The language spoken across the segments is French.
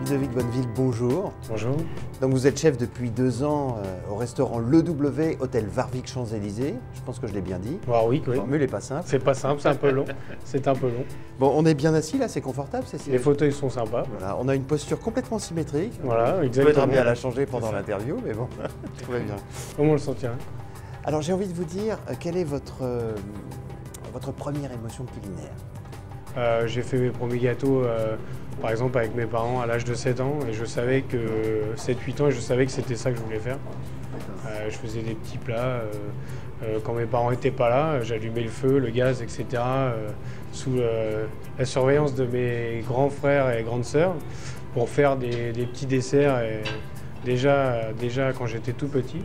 Ludovic Bonneville, bonjour. Bonjour. Donc vous êtes chef depuis 2 ans au restaurant Le W, hôtel Warwick Champs-Élysées. Je pense que je l'ai bien dit. Warwick, oui. La formule n'est pas simple. C'est pas simple, c'est un peu long. C'est un peu long. Bon, on est bien assis là, c'est confortable. Les fauteuils sont sympas. Voilà, on a une posture complètement symétrique. Voilà, exactement. Vous pouvez être amené à la changer pendant l'interview, mais bon, tout va bien. Comment on le sentirait? Alors j'ai envie de vous dire, quelle est votre première émotion culinaire? J'ai fait mes premiers gâteaux, par exemple, avec mes parents à l'âge de 7 ans. Et je savais que 7-8 ans, et je savais que c'était ça que je voulais faire. Je faisais des petits plats. Quand mes parents n'étaient pas là, j'allumais le feu, le gaz, etc. Sous la surveillance de mes grands frères et grandes sœurs pour faire des petits desserts. Et déjà quand j'étais tout petit.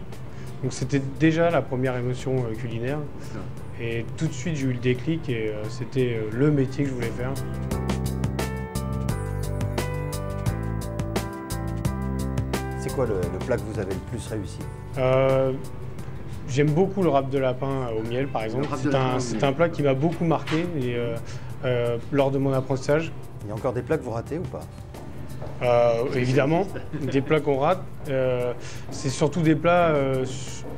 Donc c'était déjà la première émotion culinaire. Et tout de suite, j'ai eu le déclic et c'était le métier que je voulais faire. C'est quoi le plat que vous avez le plus réussi? J'aime beaucoup le râpe de lapin au miel, par exemple. C'est un plat qui m'a beaucoup marqué et, lors de mon apprentissage. Il y a encore des plats que vous ratez ou pas? Évidemment, des plats qu'on rate. C'est surtout des plats,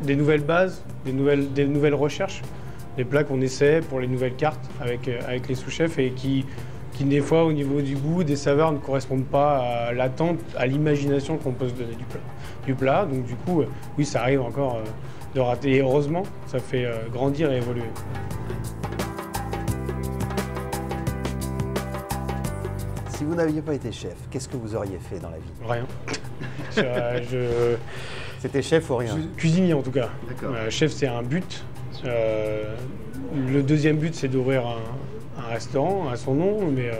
des nouvelles bases, des nouvelles recherches. Des plats qu'on essaie pour les nouvelles cartes avec les sous-chefs et qui des fois au niveau du goût, des saveurs ne correspondent pas à l'attente, à l'imagination qu'on peut se donner du plat. Donc du coup, oui, ça arrive encore de rater. Et heureusement, ça fait grandir et évoluer. Si vous n'aviez pas été chef, qu'est-ce que vous auriez fait dans la vie? Rien. C'était chef ou rien? Cuisinier en tout cas. Chef, c'est un but. Le deuxième but, c'est d'ouvrir un restaurant à son nom, mais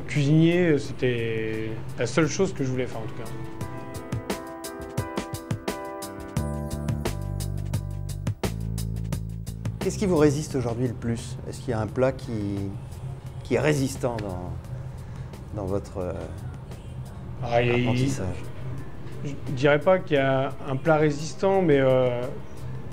cuisinier, c'était la seule chose que je voulais faire en tout cas. Qu'est-ce qui vous résiste aujourd'hui le plus? Est-ce qu'il y a un plat qui est résistant dans votre apprentissage? Je ne dirais pas qu'il y a un plat résistant, mais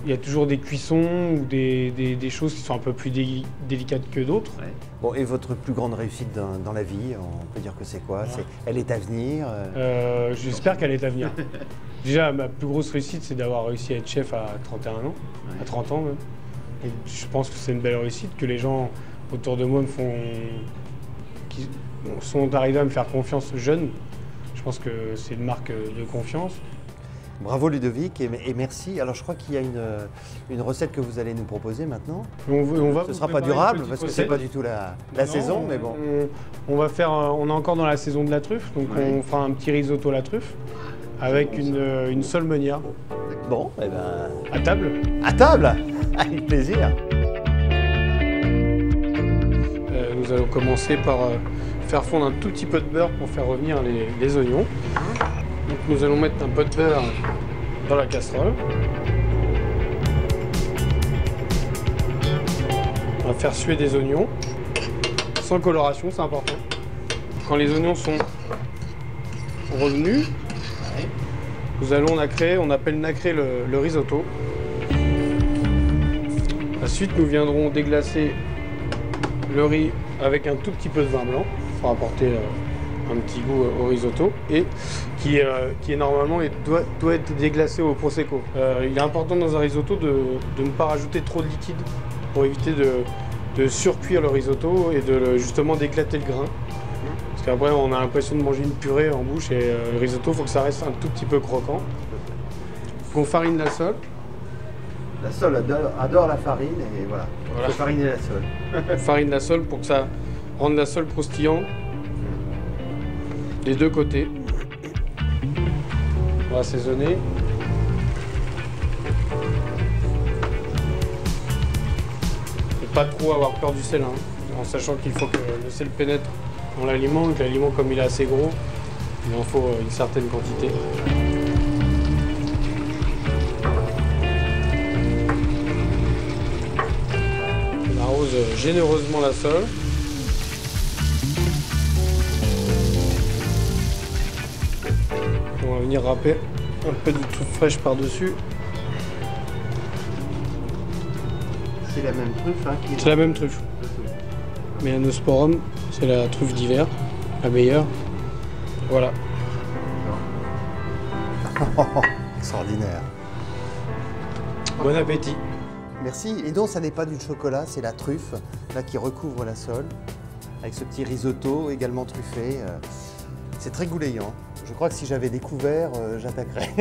il y a toujours des cuissons ou des choses qui sont un peu plus délicates que d'autres. Ouais. Bon, et votre plus grande réussite dans la vie, on peut dire que c'est quoi? Elle est à venir? J'espère qu'elle est à venir. Déjà, ma plus grosse réussite, c'est d'avoir réussi à être chef à 31 ans, à 30 ans même. Et je pense que c'est une belle réussite, que les gens autour de moi sont arrivés à me faire confiance jeune. Je pense que c'est une marque de confiance. Bravo Ludovic et merci. Alors je crois qu'il y a une recette que vous allez nous proposer maintenant. Ce ne sera pas durable parce que c'est pas du tout la saison, mais bon. On va faire, on est encore dans la saison de la truffe, donc on fera un petit risotto à la truffe avec une seule meunière. Bon, eh ben... À table. À table. Avec plaisir. Nous allons commencer par faire fondre un tout petit peu de beurre pour faire revenir les oignons. Donc nous allons mettre un peu de beurre dans la casserole. On va faire suer des oignons, sans coloration, c'est important. Quand les oignons sont revenus, nous allons nacrer, on appelle nacrer le risotto. Ensuite, nous viendrons déglacer le riz avec un tout petit peu de vin blanc pour apporter un petit goût au risotto et qui est normalement doit être déglacé au prosecco. Il est important dans un risotto de ne pas rajouter trop de liquide pour éviter de surcuire le risotto et justement d'éclater le grain. Parce qu'après on a l'impression de manger une purée en bouche et le risotto, il faut que ça reste un tout petit peu croquant. On farine la sole. La sole adore la farine et voilà. Il faut fariner la sole. Farine la sole pour que ça rende la sole croustillant des deux côtés. On va assaisonner. Et pas trop avoir peur du sel, hein, en sachant qu'il faut que le sel pénètre dans l'aliment et que l'aliment, comme il est assez gros, il en faut une certaine quantité. On arrose généreusement la sole. On va venir râper un peu de truffe fraîche par-dessus. C'est la même truffe, hein, C'est la même truffe. Mélanosporum, c'est la truffe d'hiver, la meilleure. Voilà. Extraordinaire. Bon appétit. Merci. Et donc, ça n'est pas du chocolat, c'est la truffe, là, qui recouvre la sole, avec ce petit risotto également truffé. C'est très goulayant. Je crois que si j'avais découvert, j'attaquerais.